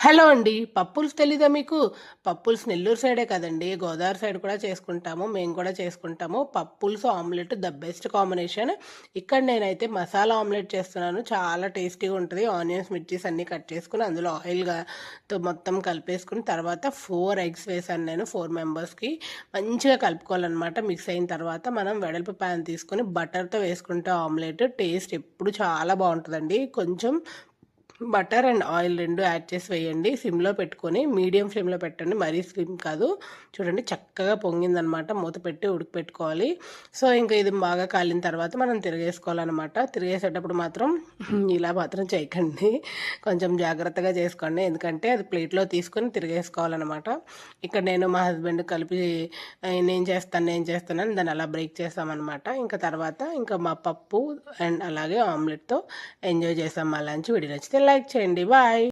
Hello అండి. పప్పులుసు తెలీదా మీకు? పప్పులుసు నెల్లూరు సైడే కదండీ! గోదావరి సైడ్ కూడా చేసుకుంటాము. మేము కూడా చేసుకుంటాము. పప్పులుసు, ఆమ్లెట్ ద బెస్ట్ కాంబినేషన్. ఇక్కడ నేనైతే మసాలా ఆమ్లెట్ చేస్తున్నాను. చాలా టేస్టీగా ఉంటది. ఆనియన్స్, మిర్చీస్ అన్నీ కట్ చేసుకొని అందులో తో మొత్తం కలిపేసుకుని తర్వాత 4 ఎగ్స్ వేశాను నేను 4 మెంబర్స్‌కి. మంచిగా కలుపుకోవాలనమాట. మిక్స్ అయిన తర్వాత మనం వెడల్పు పాన్ తీసుకొని బటర్‌తో వేసుకుంటే ఆమ్లెట్ టేస్ట్ ఎప్పుడు చాలా బావుంటదండి. కొంచెం బటర్ అండ్ ఆయిల్ 2 యాడ్ చేసి వేయండి. సిమ్‌లో పెట్టుకొని మీడియం ఫ్లేమ్‌లో పెట్టండి. మరీ స్లిమ్ కాదు. చూడండి చక్కగా పొంగిందనమాట. మూత పెట్టి ఉడకపెట్టుకోవాలి. సో, ఇంక ఇది బాగా కాలిన తర్వాత మనం తిరగేసుకోవాలనమాట. తిరిగేసేటప్పుడు మాత్రం ఇలా మాత్రం చేయకండి. కొంచెం జాగ్రత్తగా చేసుకోండి. ఎందుకంటే అది ప్లేట్‌లో తీసుకొని తిరిగేసుకోవాలనమాట. ఇక్కడ నేను మా హస్బెండ్ కలిపి నేను చేస్తానని దాన్ని అలా బ్రేక్ చేసామనమాట. ఇంకా తర్వాత ఇంకా మా పప్పు అండ్ అలాగే ఆమ్లెట్‌తో ఎంజాయ్ చేసాం మా లంచ్. వీడియో నచ్చితే లైక్ చేయండి. బాయ్.